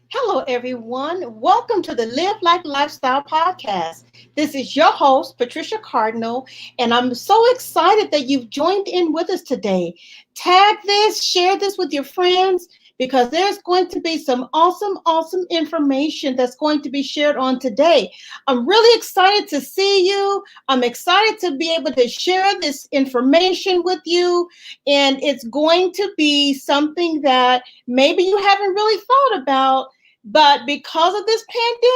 Hello, everyone. Welcome to the Live Like Lifestyle podcast. This is your host, Patricia Cardinal, and I'm so excited that you've joined in with us today. Tag this, share this with your friends, because there's going to be some awesome information that's going to be shared on today. I'm really excited to see you. I'm excited to be able to share this information with you, and it's going to be something that maybe you haven't really thought about, but because of this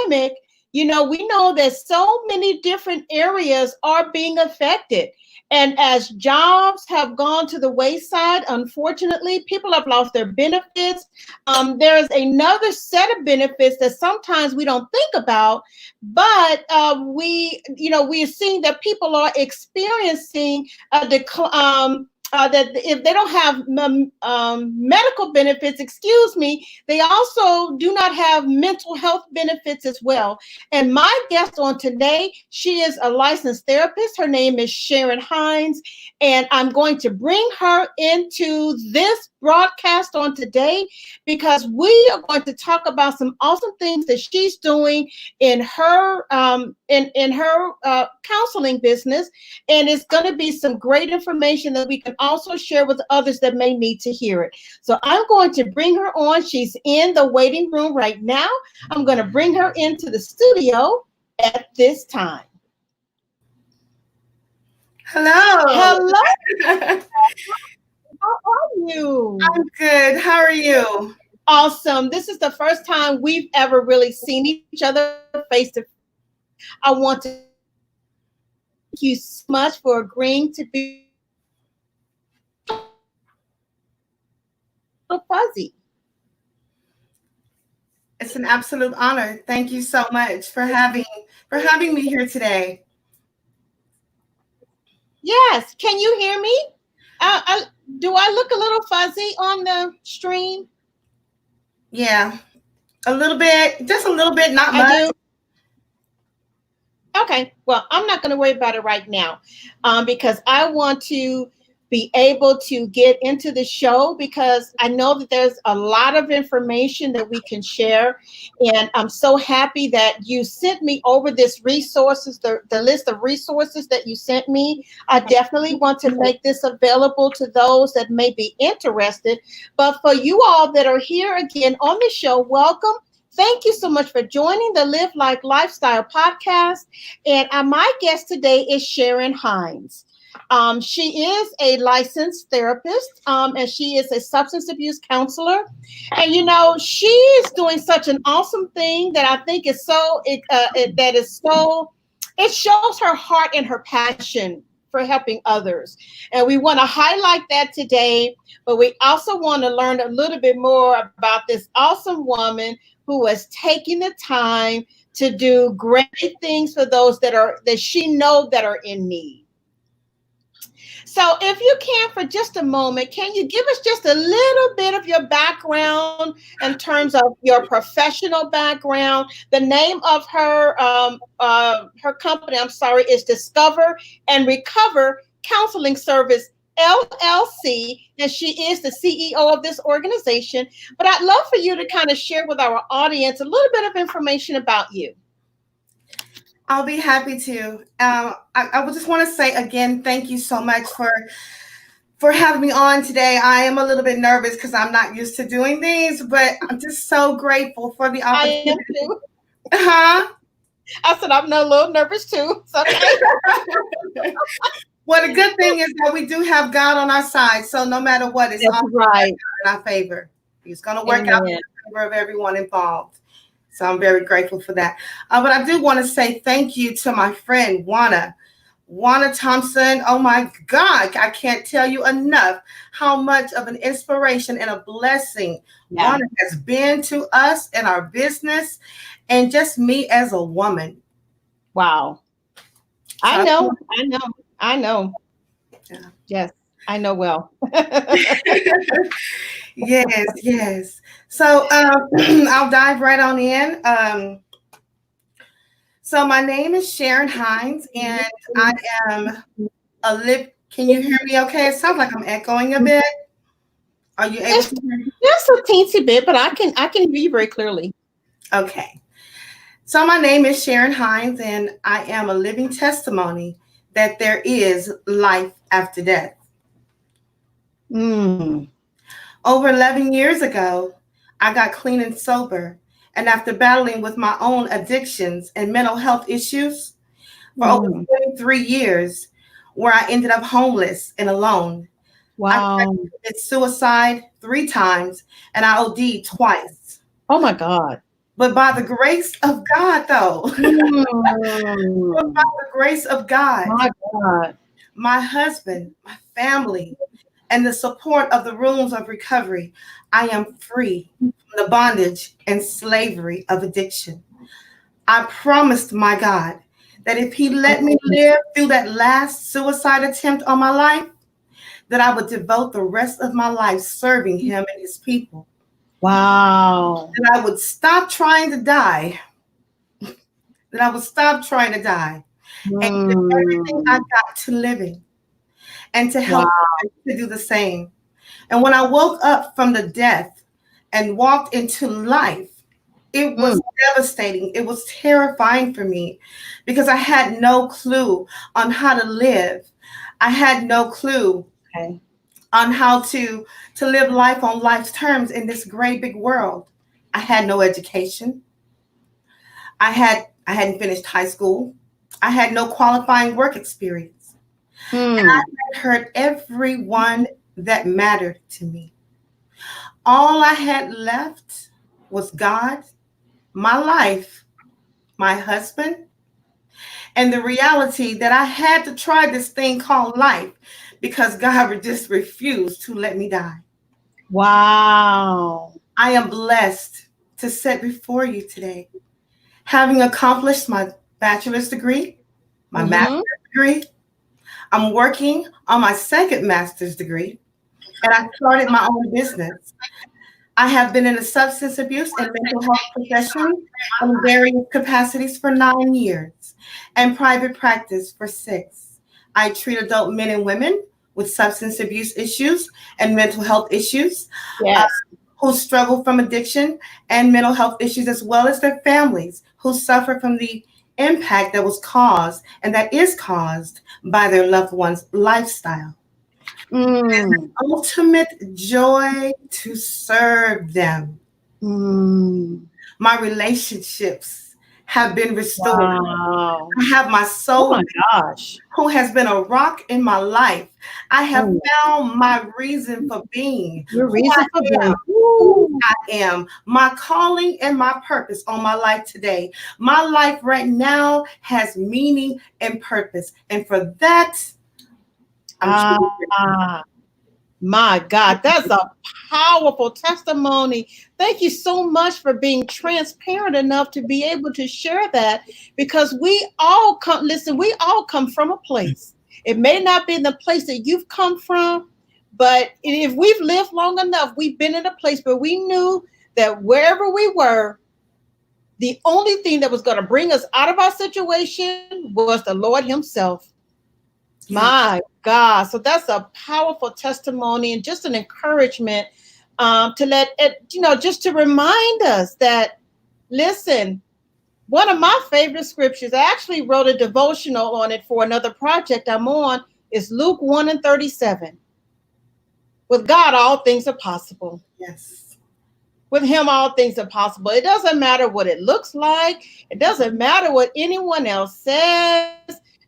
pandemic, we know that so many different areas are being affected. And as jobs have gone to the wayside, unfortunately, people have lost their benefits. There's another set of benefits that sometimes we don't think about, but we are seeing that people are experiencing a decline. That if they don't have medical benefits, excuse me, they also do not have mental health benefits as well. And my guest on today, she is a licensed therapist. Her name is Sharon Hines, and I'm going to bring her into this broadcast on today because we are going to talk about some awesome things that she's doing in her counseling business, and it's going to be some great information that we can also share with others that may need to hear it. So I'm going to bring her on. She's in the waiting room right now. I'm going to bring her into the studio at this time. Hello. Hello. How are you? I'm good. How are you? Awesome. This is the first time we've ever really seen each other face to face. I want to thank you so much for agreeing to be so fuzzy. It's an absolute honor. Thank you so much for having me here today. Yes. Can you hear me? Do I look a little fuzzy on the stream? Yeah. A little bit, just a little bit, not much. I do. Okay. Well, I'm not going to worry about it right now because I want to be able to get into the show because I know that there's a lot of information that we can share. And I'm so happy that you sent me over this resources, the list of resources that you sent me. I definitely want to make this available to those that may be interested. But for you all that are here again on the show, welcome. Thank you so much for joining the Live Like Lifestyle podcast. And my guest today is Sharon Hines. She is a licensed therapist, and she is a substance abuse counselor. And she is doing such an awesome thing that I think is it shows her heart and her passion for helping others. And we want to highlight that today, but we also want to learn a little bit more about this awesome woman who has taken the time to do great things for those that she knows that are in need. So if you can, for just a moment, can you give us just a little bit of your background in terms of your professional background? The name of her company, I'm sorry, is Discover and Recover Counseling Service LLC, and she is the CEO of this organization. But I'd love for you to kind of share with our audience a little bit of information about you. I'll be happy to. I would just want to say again, thank you so much for having me on today. I am a little bit nervous because I'm not used to doing these, but I'm just so grateful for the opportunity. I am too. Huh? I said I'm a little nervous too. So Well, the good thing is that we do have God on our side. So no matter what, it's all right in our favor. He's going to work out in favor of everyone involved. So I'm very grateful for that. But I do want to say thank you to my friend, Juana Thompson. Oh, my God. I can't tell you enough how much of an inspiration and a blessing Juana has been to us and our business and just me as a woman. Wow. I know. Yeah. Yes, I know well. Yes. So I'll dive right on in. So my name is Sharon Hines, and I am Can you hear me okay? It sounds like I'm echoing a bit. Are you able to hear me? Just a teensy bit, but I can hear you very clearly. Okay. So my name is Sharon Hines, and I am a living testimony that there is life after death. Mm. Over 11 years ago, I got clean and sober. And after battling with my own addictions and mental health issues for over Mm. 23 years, where I ended up homeless and alone, I tried Wow. to commit suicide 3 times and I OD'd twice. Oh my God. But by the grace of God, though, but by Mm. the grace of God, My God. my husband, my family, and the support of the rooms of recovery, I am free from the bondage and slavery of addiction. I promised my God that if He let me live through that last suicide attempt on my life, that I would devote the rest of my life serving Him and His people. Wow. That I would stop trying to die. That I would stop trying to die and give everything I Mm. got to living and to Wow. help others to do the same. And when I woke up from the death and walked into life, it Mm. was devastating. It was terrifying for me because I had no clue on how to live. I had no clue Okay. on how to live life on life's terms in this great big world. I had no education. I hadn't finished high school. I had no qualifying work experience. And I Mm. had hurt everyone that mattered to me. All I had left was God, my life, my husband, and the reality that I had to try this thing called life because God just refused to let me die. Wow. I am blessed to sit before you today, having accomplished my bachelor's degree, my Mm-hmm. master's degree. I'm working on my second master's degree, and I started my own business. I have been in the substance abuse and mental health profession in various capacities for 9 years and private practice for 6. I treat adult men and women with substance abuse issues and mental health issues uh, Yes. who struggle from addiction and mental health issues, as well as their families who suffer from the impact that was caused and that is caused by their loved one's lifestyle. Mm. Ultimate joy to serve them. Mm. My relationships have been restored. Wow. I have my Oh my soul gosh. who has been a rock in my life. I have Mm. found my reason for being, Your who I reason for am, being. who Woo. I am, my calling and my purpose on my life today. My life right now has meaning and purpose. And for that, I'm truly grateful. Ah. My God, that's a powerful testimony. Thank you so much for being transparent enough to be able to share that because we all come, listen, we all come from a place. It may not be the place that you've come from, but if we've lived long enough, we've been in a place where we knew that wherever we were, the only thing that was going to bring us out of our situation was the Lord Himself. Yeah. My God. So that's a powerful testimony and just an encouragement to let it, just to remind us that, listen, one of my favorite scriptures, I actually wrote a devotional on it for another project I'm on, is Luke 1 and 37. With God, all things are possible. Yes. With Him, all things are possible. It doesn't matter what it looks like. It doesn't matter what anyone else says.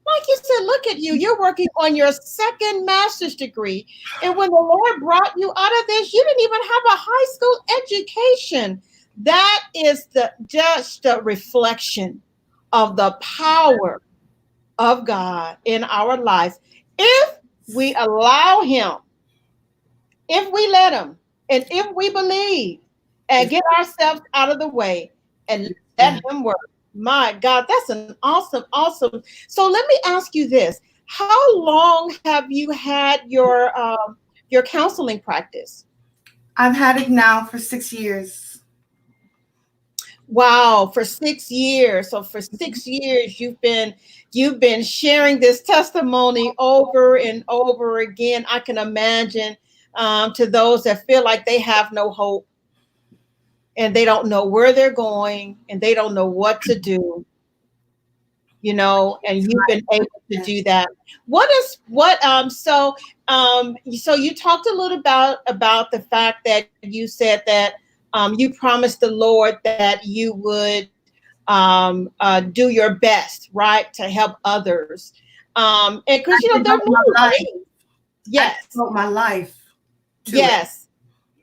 Like you said, look at you. You're working on your second master's degree. And when the Lord brought you out of this, you didn't even have a high school education. That is just a reflection of the power of God in our lives. If we allow Him, if we let Him, and if we believe and Yes. get ourselves out of the way and let Yeah. Him work. My God, that's an awesome. So let me ask you this: how long have you had your counseling practice? I've had it now for 6 years. Wow, for 6 years. So for 6 years, you've been sharing this testimony over and over again. I can imagine to those that feel like they have no hope. and they don't know where they're going and they don't know what to do, and you've been able to Yes. do that. So you talked a little about the fact that you said that you promised the Lord that you would do your best, right, to help others. And because, I there are devote my many life. ways. I Yes, devote my life to it. yes,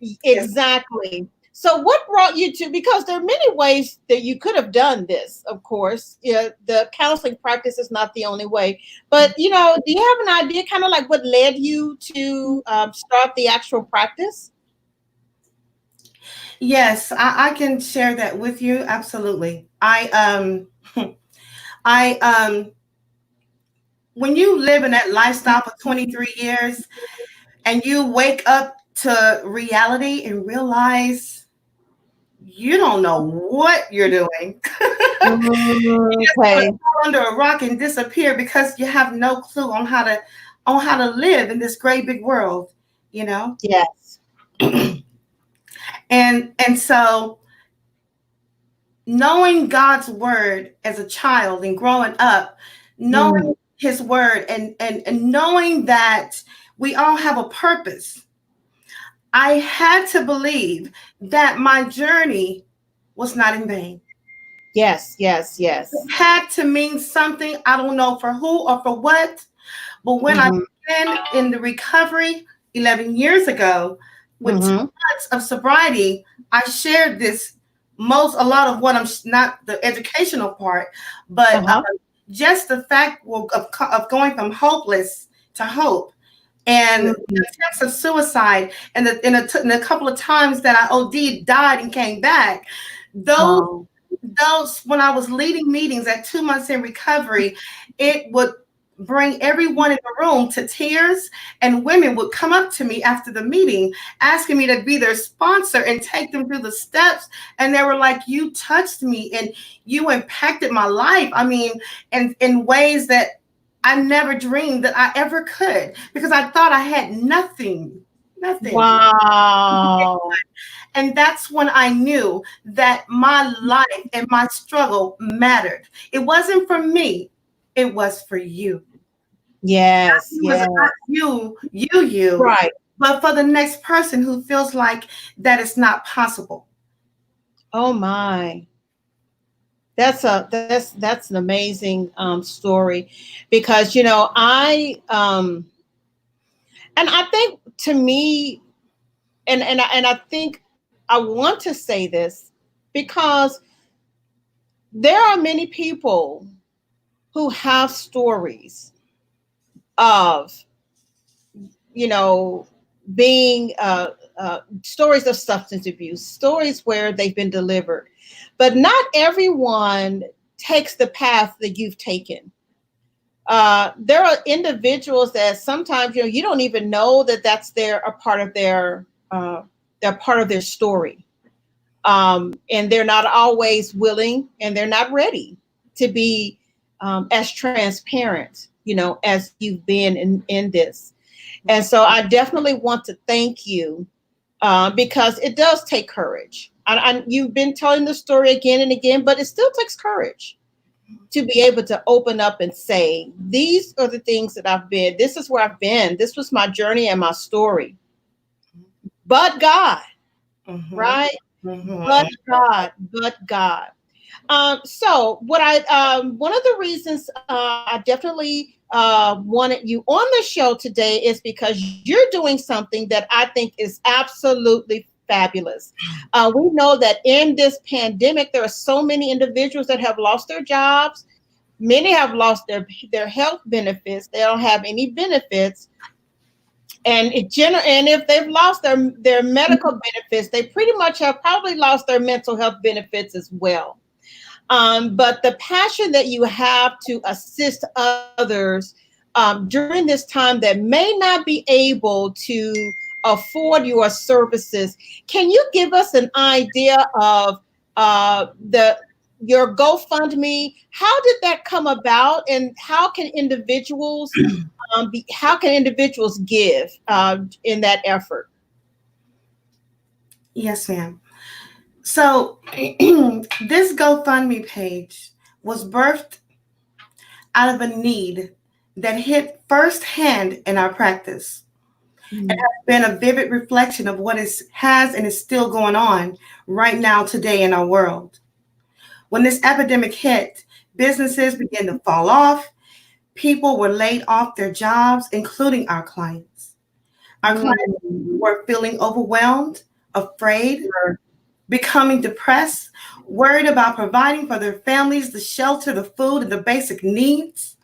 Yes. exactly. So what brought you to, because there are many ways that you could have done this, of course. Yeah, the counseling practice is not the only way. But, do you have an idea kind of like what led you to start the actual practice? Yes, I can share that with you. Absolutely. I when you live in that lifestyle for 23 years and you wake up to reality and realize you don't know what you're doing. You just want to Okay. fall under a rock and disappear because you have no clue on how to live in this great big world, you know? Yes. And so knowing God's word as a child and growing up, Mm, knowing his word and knowing that we all have a purpose, I had to believe that my journey was not in vain. yes. Yes. Yes. It had to mean something. I don't know for who or for what, but when I Mm-hmm. began in the recovery 11 years ago with Mm-hmm. 2 months of sobriety, I shared this a lot of what I'm not the educational part, but Uh-huh. just the fact of going from hopeless to hope and the Mm-hmm. attempts of suicide and the couple of times that I OD died and came back. Those Wow. those when I was leading meetings at 2 months in recovery, it would bring everyone in the room to tears, and women would come up to me after the meeting asking me to be their sponsor and take them through the steps, and they were like, you touched me and you impacted my life. I mean, in ways that I never dreamed that I ever could, because I thought I had nothing. Wow. And that's when I knew that my life and my struggle mattered. It wasn't for me, it was for you. Yes. It was Yes. not you, Right. but for the next person who feels like that is not possible. Oh my. That's an amazing story, because and I think, to me, and I think I want to say this because there are many people who have stories of, you know being stories of substance abuse, stories where they've been delivered, but not everyone takes the path that you've taken. There are individuals that sometimes, you don't even know that that's a part of they're part of their story, and they're not always willing, and they're not ready to be as transparent, as you've been in this. And so I definitely want to thank you, because it does take courage. You've been telling the story again and again, but it still takes courage to be able to open up and say, these are the things that this is where I've been. This was my journey and my story. But God, Mhm, right? mhm. But God. So what one of the reasons I definitely wanted you on the show today is because you're doing something that I think is absolutely fabulous. We know that in this pandemic, there are so many individuals that have lost their jobs. Many have lost their health benefits. They don't have any benefits. And if they've lost their medical benefits, they pretty much have probably lost their mental health benefits as well. But the passion that you have to assist others during this time that may not be able to afford your services, can you give us an idea of the your GoFundMe? How did that come about, and how can individuals give in that effort? Yes, ma'am. So this GoFundMe page was birthed out of a need that hit firsthand in our practice. It has been a vivid reflection of what has and is still going on right now today in our world. When this epidemic hit, businesses began to fall off. People were laid off their jobs, including our clients. Our clients were feeling overwhelmed, afraid, becoming depressed, worried about providing for their families the shelter, the food, and the basic needs.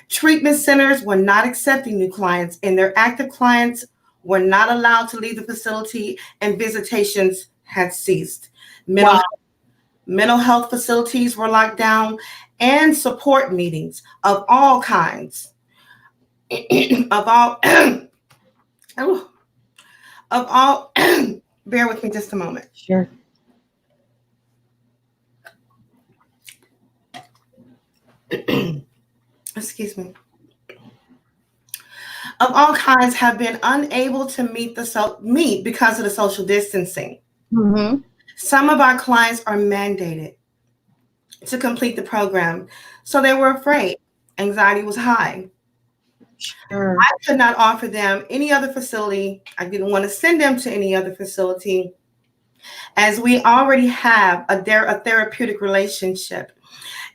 Treatment centers were not accepting new clients, and their active clients were not allowed to leave the facility, and visitations had ceased. Mental health facilities were locked down, and support meetings of all kinds, of all, bear with me just a moment. Sure. Excuse me. Of all kinds have been unable to meet because of the social distancing. Some of our clients are mandated to complete the program, so they were afraid. Anxiety was high. Sure. I could not offer them any other facility. I didn't want to send them to any other facility, as we already have a therapeutic relationship.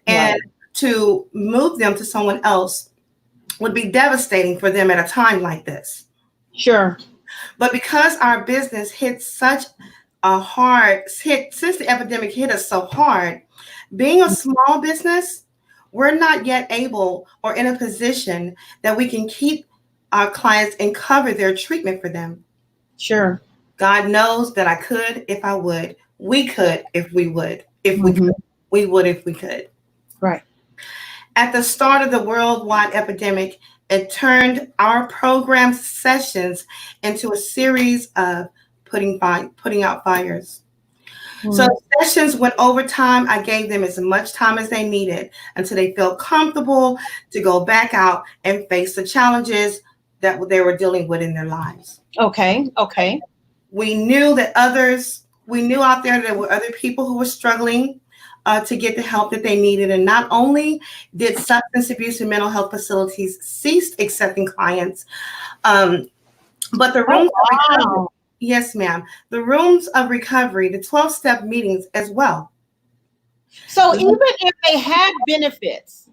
And to move them to someone else would be devastating for them at a time like this. Sure. But because our business hit such a hard hit, since the epidemic hit us so hard, being a small business, we're not yet able or in a position that we can keep our clients and cover their treatment for them. Sure. God knows that I could if I would. We could if we would. If we could. We would if we could. Right. At the start of the worldwide epidemic, it turned our program sessions into a series of putting out fires. So sessions went overtime. I gave them as much time as they needed until they felt comfortable to go back out and face the challenges that they were dealing with in their lives. Okay. Okay. We knew out there there were other people who were struggling to get the help that they needed. And not only did substance abuse and mental health facilities cease accepting clients, but the rooms of recovery, yes, ma'am, the rooms of recovery, the 12-step meetings as well. So even if they had benefits,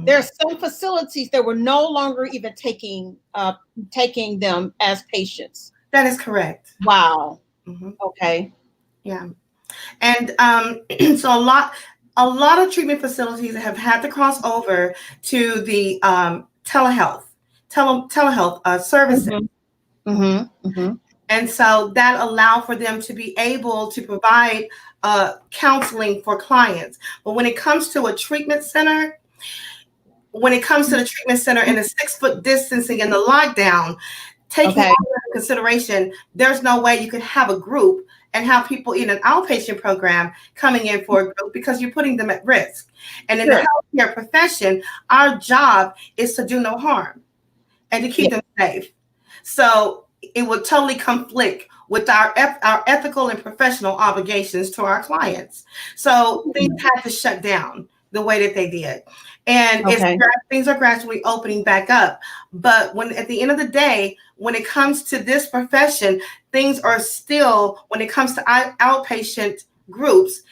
there are some facilities that were no longer even taking them as patients. That is correct. Wow. Okay. Yeah. And so a lot of treatment facilities have had to cross over to the telehealth services. And so that allowed for them to be able to provide counseling for clients. But when it comes to a treatment center, and the 6-foot distancing and the lockdown, taking all that into consideration, there's no way you could have a group and have people in an outpatient program coming in for a group, because you're putting them at risk. And in the healthcare profession, our job is to do no harm and to keep them safe. So it would totally conflict with our ethical and professional obligations to our clients. So things had to shut down the way that they did. And things are gradually opening back up. But at the end of the day, when it comes to this profession, things are still, when it comes to outpatient groups,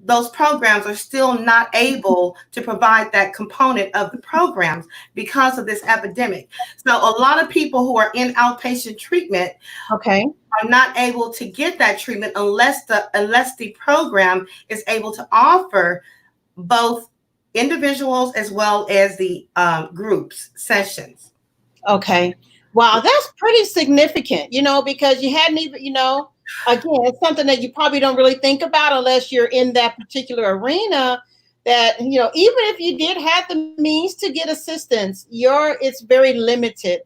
those programs are still not able to provide that component of the programs because of this epidemic. So a lot of people who are in outpatient treatment are not able to get that treatment unless the program is able to offer both individuals as well as the groups sessions. Okay. Wow, that's pretty significant, because you hadn't even, again, it's something that you probably don't really think about unless you're in that particular arena, that, even if you did have the means to get assistance, it's very limited.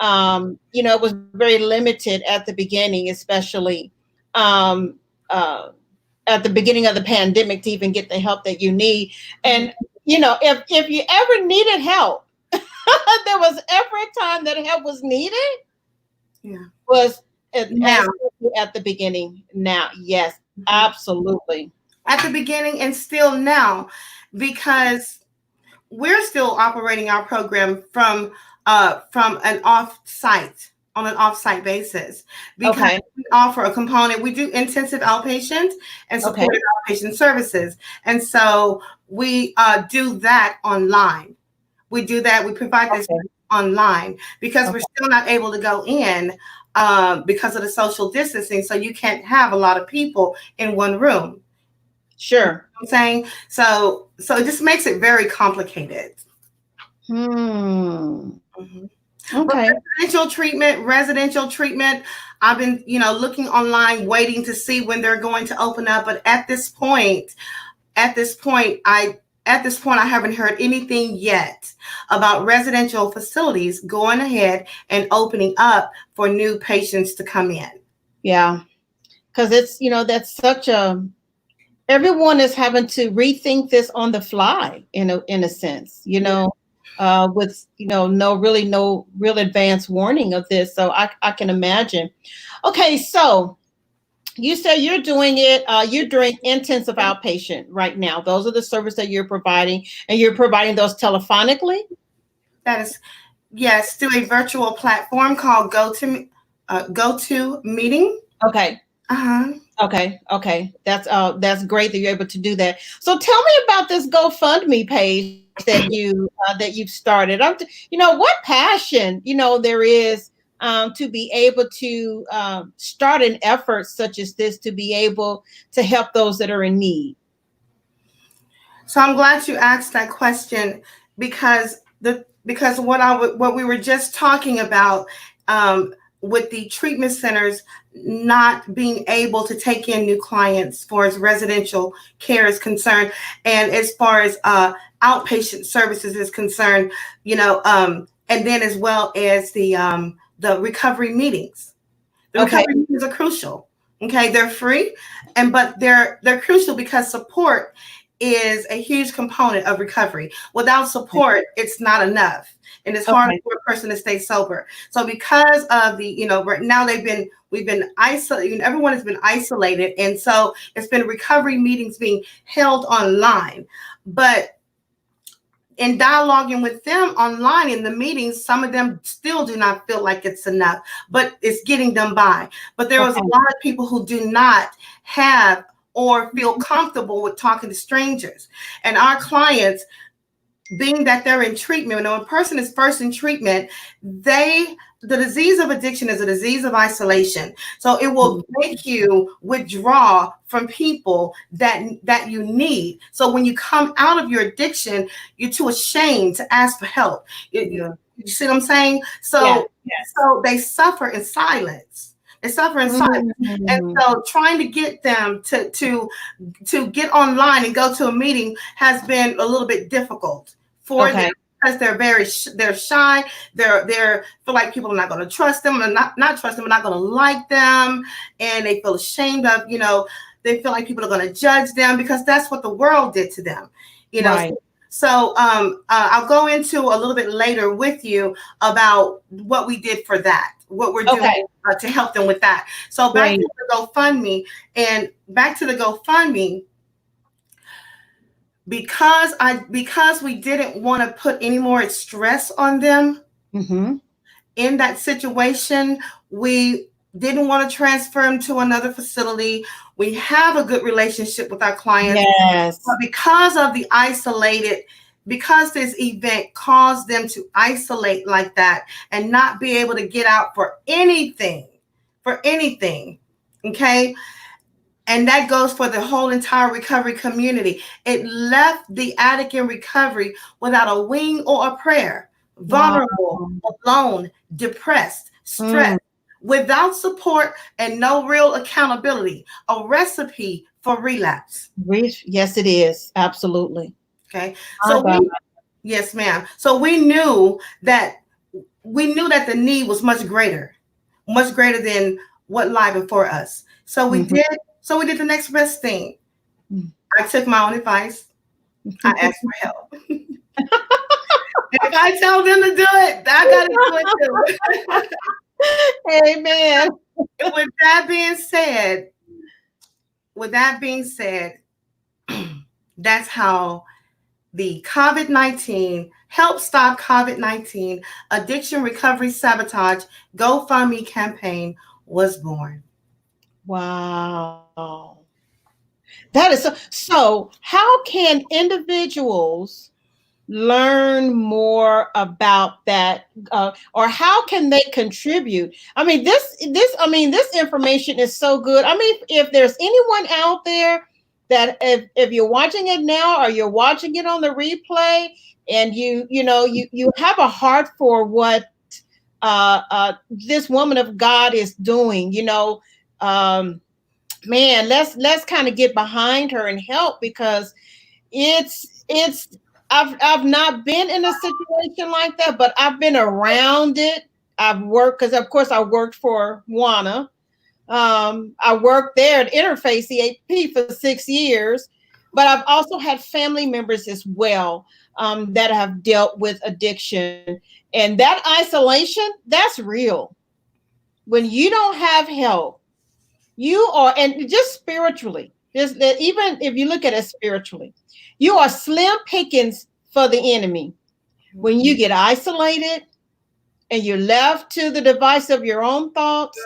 It was very limited at the beginning, especially at the beginning of the pandemic, to even get the help that you need. And, if you ever needed help, there was ever a time that help was needed, was now. at the beginning. Now, yes, absolutely. At the beginning and still now, because we're still operating our program from an off-site on an off-site basis, because we offer a component. We do intensive outpatient and supported outpatient services, and so we do that online. We do that. We provide this online because we're still not able to go in because of the social distancing. So you can't have a lot of people in one room. Sure. You know what I'm saying? So it just makes it very complicated. Okay. Residential treatment. I've been, looking online, waiting to see when they're going to open up. But at this point, I haven't heard anything yet about residential facilities going ahead and opening up for new patients to come in. Yeah, because it's, that's such everyone is having to rethink this on the fly in a sense, with, no real advance warning of this. So I can imagine. Okay, so you say you're doing intensive outpatient right now. Those are the services that you're providing, and you're providing those telephonically? That is, yes, through a virtual platform called GoToMeeting. Okay. Okay. That's great that you're able to do that. So tell me about this GoFundMe page that you've started. What passion, there is to be able to start an effort such as this, to be able to help those that are in need. So I'm glad you asked that question, because what we were just talking about, with the treatment centers not being able to take in new clients for as residential care is concerned, and as far as outpatient services is concerned, and then as well as the recovery meetings. The recovery meetings are crucial. Okay, they're free, but they're crucial because support is a huge component of recovery. Without support, it's not enough. And it's hard for a person to stay sober. So because of the, right now we've been isolated, everyone has been isolated. And so it's been recovery meetings being held online. But in dialoguing with them online in the meetings, some of them still do not feel like it's enough, but it's getting them by. But there was a lot of people who do not have or feel comfortable with talking to strangers. And our clients, being that they're in treatment, when a person is first in treatment, the disease of addiction is a disease of isolation. So it will make you withdraw from people that you need. So when you come out of your addiction, you're too ashamed to ask for help. You see what I'm saying? So, so they suffer in silence. They suffer in silence. And so trying to get them to get online and go to a meeting has been a little bit difficult for them, because they're shy. They're feel like people are not going to trust them, and not trust them, are not going to like them, and they feel ashamed of, they feel like people are going to judge them, because that's what the world did to them, Right. So I'll go into a little bit later with you about what we did for that, what we're doing to help them with that. So back to the GoFundMe, because we didn't want to put any more stress on them in that situation. We didn't want to transfer them to another facility. We have a good relationship with our clients. Yes. But because this event caused them to isolate like that and not be able to get out for anything. Okay. And that goes for the whole entire recovery community. It left the addict in recovery without a wing or a prayer, vulnerable, alone, depressed, stressed, without support and no real accountability. A recipe for relapse. Yes, it is. Absolutely. Okay. Yes, ma'am. So we knew that the need was much greater than what lied before us. So we did the next best thing. I took my own advice. I asked for help. If I tell them to do it, I got to do it too. Amen. with that being said, with that being said, that's how the COVID-19 Help Stop COVID-19 Addiction Recovery Sabotage GoFundMe campaign was born. Wow. That is so how can individuals learn more about that, or how can they contribute? I mean, this information is so good. I mean, if there's anyone out there that if you're watching it now or you're watching it on the replay, and you have a heart for what this woman of God is doing, man, let's kind of get behind her and help, because it's I've not been in a situation like that, but I've been around it. I've worked, because of course I worked for WANA. I worked there at Interface EAP for 6 years, but I've also had family members as well, that have dealt with addiction, and that isolation, that's real. When you don't have help, you are, and just spiritually, just that, even if you look at it spiritually, you are slim pickings for the enemy. When you get isolated and you're left to the device of your own thoughts,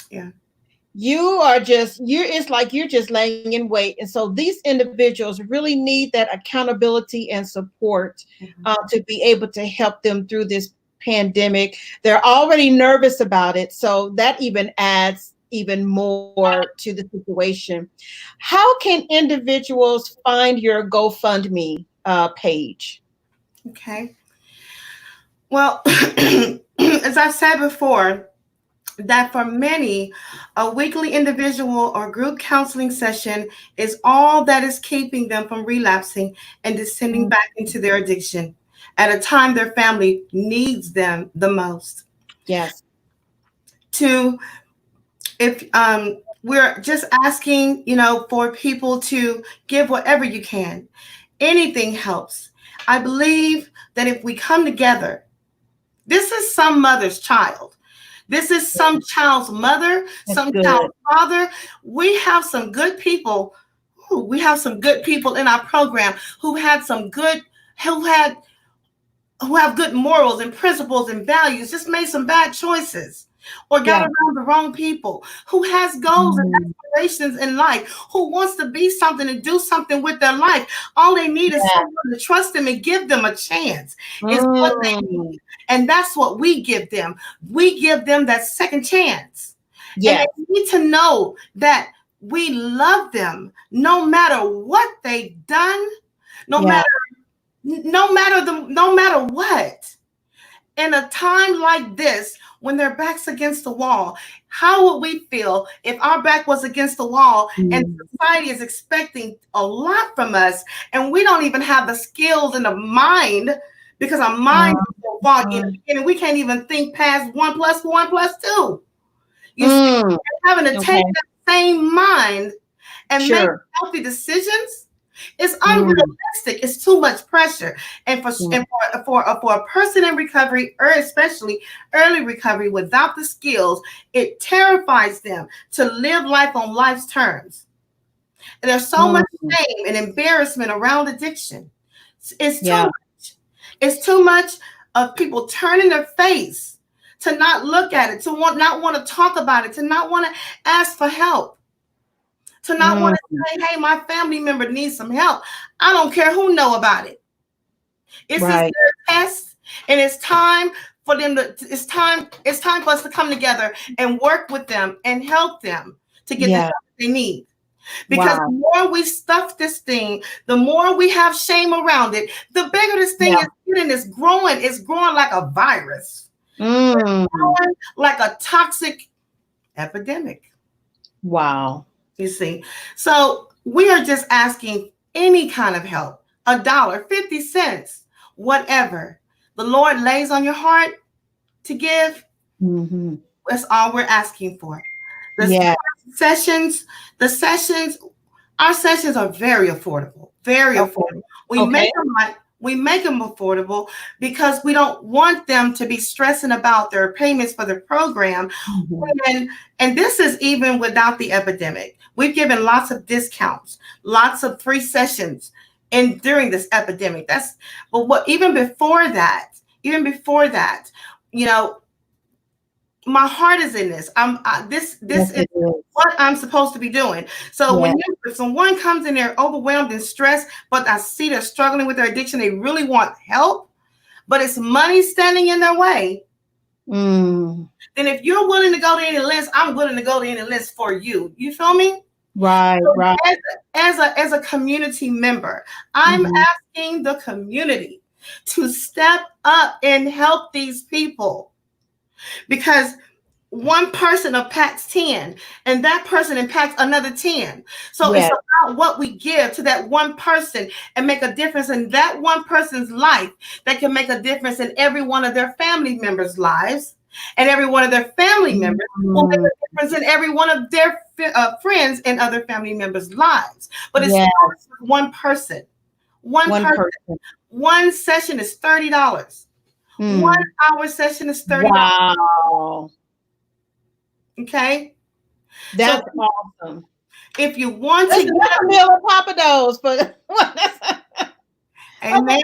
yeah, it's like you're just laying in wait. And so these individuals really need that accountability and support, to be able to help them through this pandemic. They're already nervous about it, so that even adds even more to the situation. How can individuals find your GoFundMe page? Okay. Well, as I said before, that for many, a weekly individual or group counseling session is all that is keeping them from relapsing and descending back into their addiction at a time their family needs them the most. Yes. If we're just asking, for people to give whatever you can. Anything helps. I believe that if we come together, this is some mother's child. This is some child's mother, some child's father. We have some good people. We have some good people in our program who have good morals and principles and values, just made some bad choices or got around the wrong people, who has goals and aspirations in life, who wants to be something and do something with their life. All they need is someone to trust them and give them a chance. Is what they need. And that's what we give them. We give them that second chance. And they need to know that we love them no matter what they've done, no matter what. In a time like this, when their back's against the wall, how would we feel if our back was against the wall and society is expecting a lot from us, and we don't even have the skills and the mind, because our mind is so foggy and we can't even think past 1 + 1 + 2. You see, having to take that same mind and make healthy decisions. It's unrealistic. It's too much pressure. And for a person in recovery, or especially early recovery, without the skills, it terrifies them to live life on life's terms. And there's so much shame and embarrassment around addiction. It's too much. It's too much of people turning their face, to not look at it, to not want to talk about it, to not want to ask for help. To not want to say, hey, my family member needs some help. I don't care who know about it. It's their test, and it's time for them it's time for us to come together and work with them and help them to get the help they need. Because the more we stuff this thing, the more we have shame around it, the bigger this thing is getting. It's growing like a virus. It's growing like a toxic epidemic. Wow. You see, so we are just asking any kind of help, $1, 50 cents, whatever the Lord lays on your heart to give. That's all we're asking for. Our sessions are very affordable, very affordable. We We make them affordable because we don't want them to be stressing about their payments for the program. And this is even without the epidemic. We've given lots of discounts, lots of free sessions during this epidemic. But what even before that, you know, my heart is in this. This is what I'm supposed to be doing. So if someone comes in there overwhelmed and stressed, but I see they're struggling with their addiction, they really want help, but it's money standing in their way. Then if you're willing to go to any lengths, I'm willing to go to any lengths for you. You feel me? Right, so right. As a community member, I'm asking the community to step up and help these people. Because one person impacts 10, and that person impacts another 10. So it's about what we give to that one person and make a difference in that one person's life that can make a difference in every one of their family members' lives. And every one of their family members will make a difference in every one of their friends and other family members' lives. But it starts with one person. One person. One session is $30. 1 hour session is $30. Wow. Okay. That's awesome. If you want to get a meal of Papados, but amen.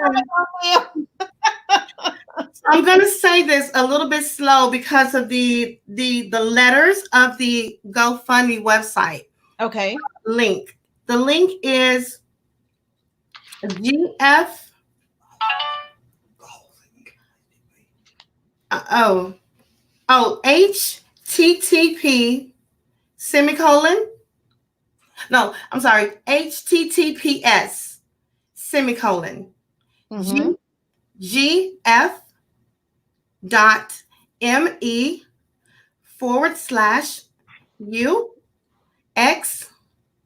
I'm going to say this a little bit slow because of the letters of the GoFundMe website. Okay. Link. The link is GF. HTTP semicolon. No, I'm sorry. HTTPS semicolon. GF.me/UX.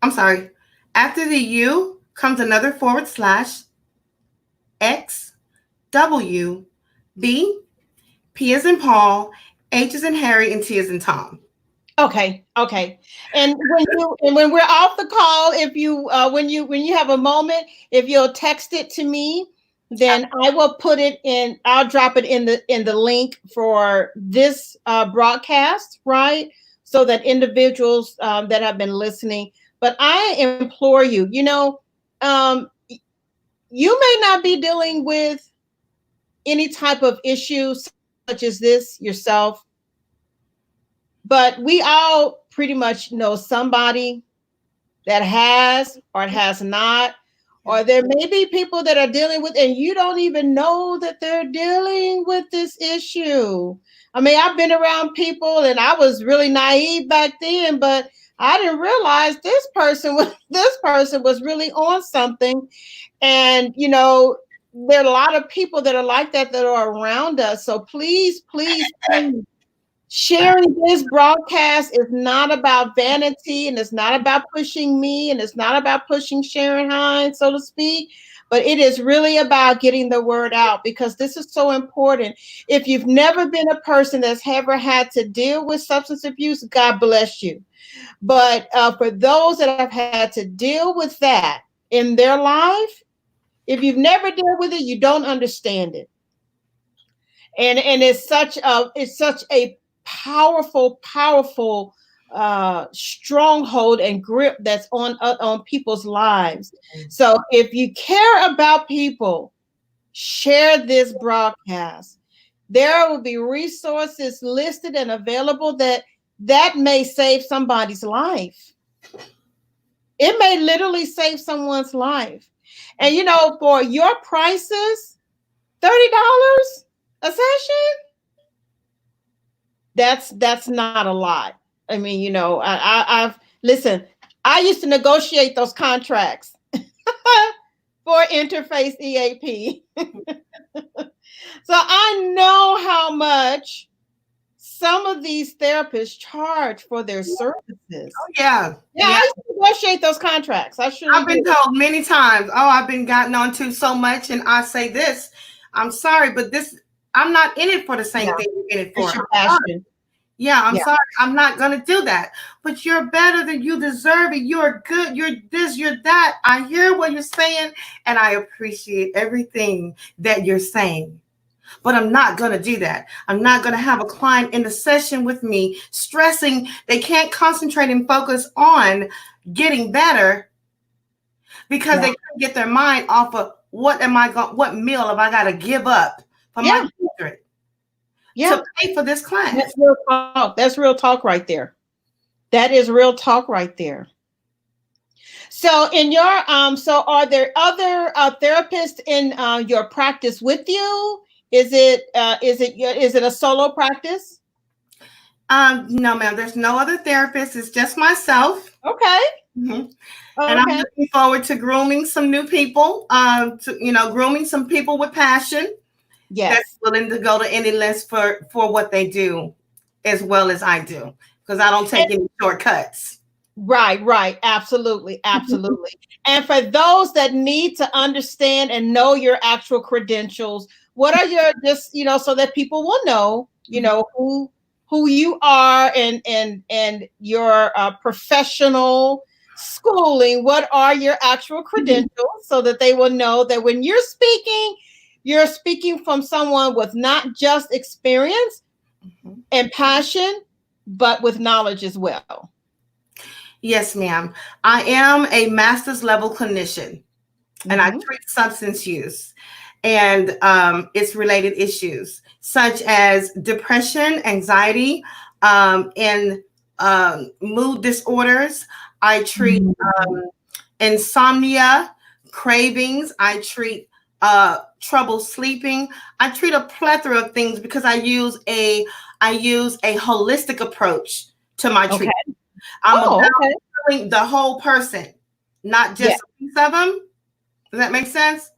I'm sorry. After the U comes another /XWB. P as in Paul, H as in Harry, and T as in Tom. Okay. And when we're off the call, if you when you have a moment, if you'll text it to me, then I will put it in. I'll drop it in the link for this broadcast, right? So that individuals that have been listening. But I implore you, you may not be dealing with any type of issue such as this yourself, but we all pretty much know somebody that has or has not, or there may be people that are dealing with, and you don't even know that they're dealing with this issue. I mean, I've been around people, and I was really naive back then, but I didn't realize this person was really on something. And there are a lot of people that are like that are around us. So please, sharing this broadcast is not about vanity, and it's not about pushing me, and it's not about pushing Sharon Hines, so to speak, but it is really about getting the word out, because this is so important. If you've never been a person that's ever had to deal with substance abuse, God bless you. But for those that have had to deal with that in their life, if you've never dealt with it, you don't understand it. And it's such a powerful stronghold and grip that's on people's lives. So if you care about people, share this broadcast. There will be resources listed and available that may save somebody's life. It may literally save someone's life. And for your prices, $30 a session, that's not a lot. I mean, I've listen, I used to negotiate those contracts for Interface EAP. So I know how much some of these therapists charge for their services. Oh, yeah. I used to negotiate those contracts. I've been told many times, I've been gotten onto so much, and I say this, I'm sorry, but I'm not in it for the same thing you're in it for. It's your passion. Yeah, I'm Yeah. sorry. I'm not going to do that. But you're better than you deserve it. You're good. You're this, you're that. I hear what you're saying and I appreciate everything that you're saying. But I'm not going to do that. I'm not going to have a client in the session with me stressing. They can't concentrate and focus on getting better because they can't get their mind off of what meal have I got to give up for my children to pay for this class. That's real talk. That's real talk right there. That is real talk right there. So in your so are there other therapists in your practice with you? Is it a solo practice? No, ma'am. There's no other therapist. It's just myself. Okay. Mm-hmm. And I'm looking forward to grooming some new people. Grooming some people with passion. Yes. That's willing to go to any lengths for what they do, as well as I do, because I don't take any shortcuts. Right. Absolutely. And for those that need to understand and know your actual credentials, what are your so that people will know, who you are and your professional schooling, what are your actual credentials so that they will know that when you're speaking from someone with not just experience and passion, but with knowledge as well. Yes, ma'am. I am a master's level clinician, and I treat substance use and its related issues, such as depression, anxiety, and mood disorders. I treat insomnia, cravings. I treat trouble sleeping. I treat a plethora of things because I use a holistic approach to my treatment. I'm about healing the whole person, not just a piece of them. Does that make sense?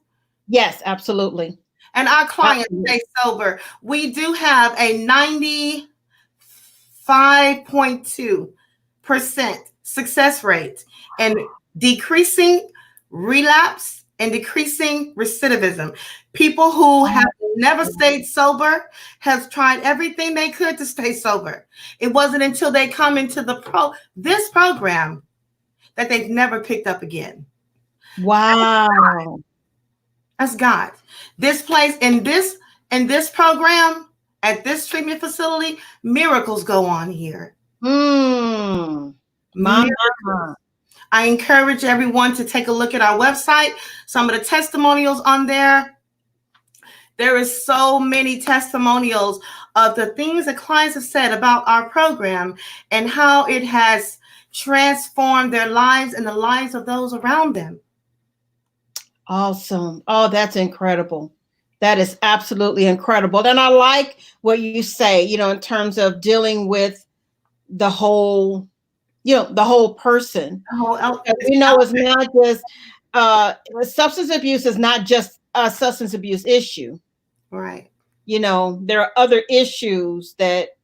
Yes, absolutely. And our clients stay sober. We do have a 95.2% success rate and decreasing relapse and decreasing recidivism. People who have never stayed sober have tried everything they could to stay sober. It wasn't until they come into this program that they've never picked up again. Wow. That's God. This place in this program at this treatment facility, miracles go on here. I encourage everyone to take a look at our website. Some of the testimonials on there. There is so many testimonials of the things that clients have said about our program and how it has transformed their lives and the lives of those around them. Awesome. Oh, that's incredible. That is absolutely incredible. And I like what you say, in terms of dealing with the whole, the whole person. It's not just substance abuse is not just a substance abuse issue. Right. There are other issues that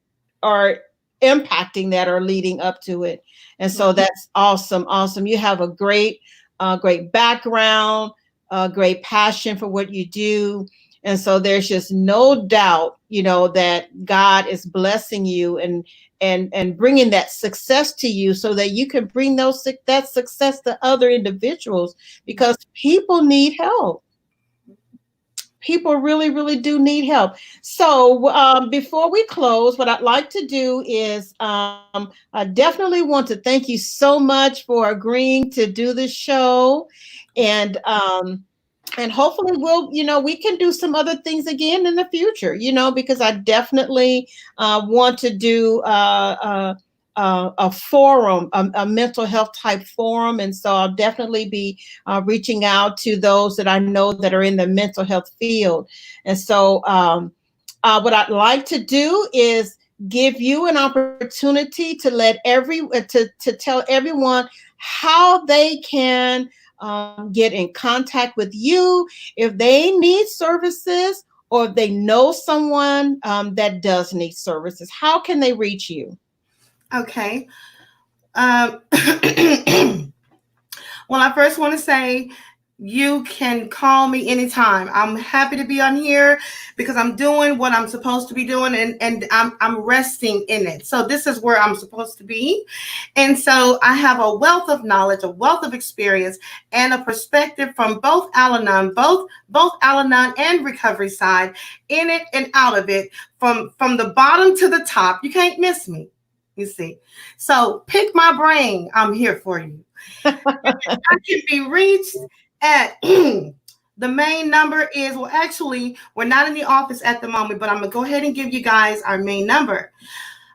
are impacting that are leading up to it. And so that's awesome. Awesome. You have a great background, great passion for what you do. And so there's just no doubt, that God is blessing you and bringing that success to you so that you can bring that success to other individuals, because people need help. People really, really do need help. So before we close, what I'd like to do is I definitely want to thank you so much for agreeing to do this show. And hopefully we can do some other things again in the future, because I definitely want to do a forum, a mental health type forum. And so I'll definitely be reaching out to those that I know that are in the mental health field. And so what I'd like to do is give you an opportunity to to tell everyone how they can get in contact with you if they need services, or if they know someone that does need services. How can they reach you? Okay. Well, I first want to say you can call me anytime. I'm happy to be on here because I'm doing what I'm supposed to be doing, and I'm resting in it. So this is where I'm supposed to be. And so I have a wealth of knowledge, a wealth of experience, and a perspective from both Al-Anon, both Al-Anon and recovery side, in it and out of it, from the bottom to the top. You can't miss me, you see. So pick my brain. I'm here for you. I can be reached at the main number is, well, actually, we're not in the office at the moment, but I'm going to go ahead and give you guys our main number.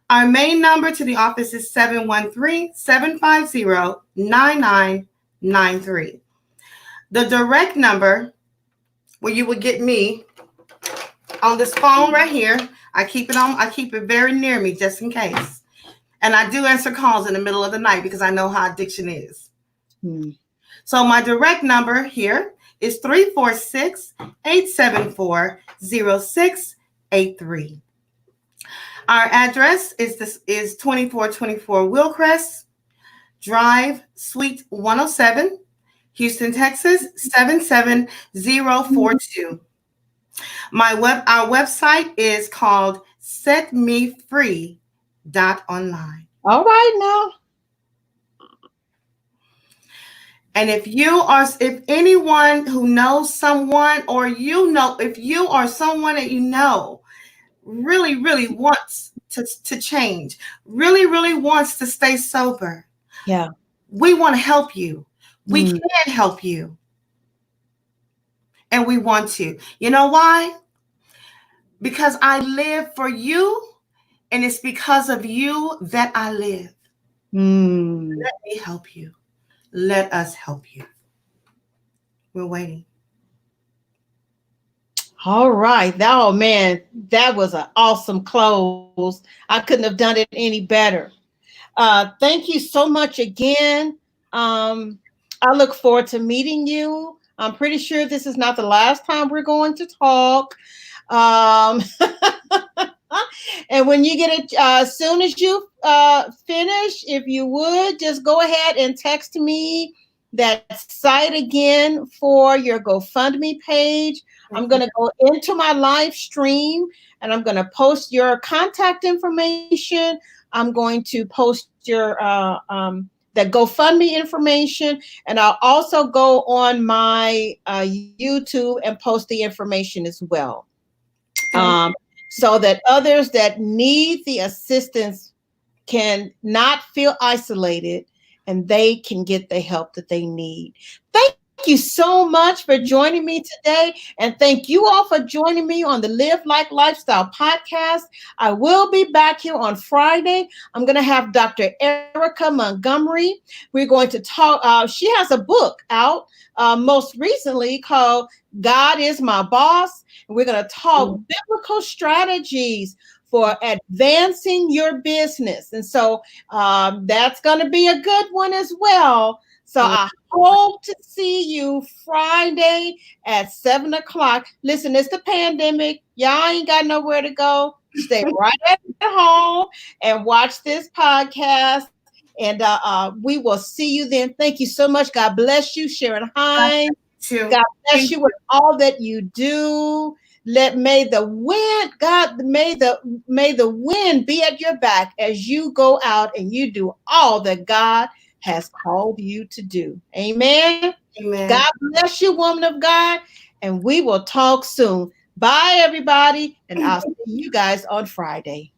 Our main number to the office is 713-750-9993. The direct number where you would get me on this phone right here. I keep it very near me just in case. And I do answer calls in the middle of the night because I know how addiction is. So my direct number here is 346-874-0683. Our address is 2424 Wilcrest Drive, Suite 107, Houston, Texas 77042. Our website is called setmefree.online. All right now. And if anyone who knows someone, or if you are someone that you know really, really wants to change, really, really wants to stay sober, yeah, we want to help you. We can help you. And we want to. You know why? Because I live for you, and it's because of you that I live. Let me help you. Let us help you. We're waiting. All right. Oh, man, that was an awesome close. I couldn't have done it any better. Thank you so much again. I look forward to meeting you. I'm pretty sure this is not the last time we're going to talk. And when you get it, as soon as you finish, if you would, just go ahead and text me that site again for your GoFundMe page. I'm going to go into my live stream and I'm going to post your contact information. I'm going to post your the GoFundMe information, and I'll also go on my YouTube and post the information as well. So that others that need the assistance can not feel isolated and they can get the help that they need. Thank you so much for joining me today. And thank you all for joining me on the Live Like Lifestyle podcast. I will be back here on Friday. I'm going to have Dr. Erica Montgomery. We're going to talk. She has a book out most recently called God is My Boss. And we're going to talk biblical strategies for advancing your business. And so that's going to be a good one as well. So I hope to see you Friday at 7:00. Listen, it's the pandemic. Y'all ain't got nowhere to go. Stay right at home and watch this podcast. And we will see you then. Thank you so much. God bless you, Sharon Hines. God bless you with all that you do. May the wind be at your back as you go out and you do all that God has called you to do. Amen. Amen. God bless you, woman of God, and we will talk soon. Bye, everybody, and I'll see you guys on Friday.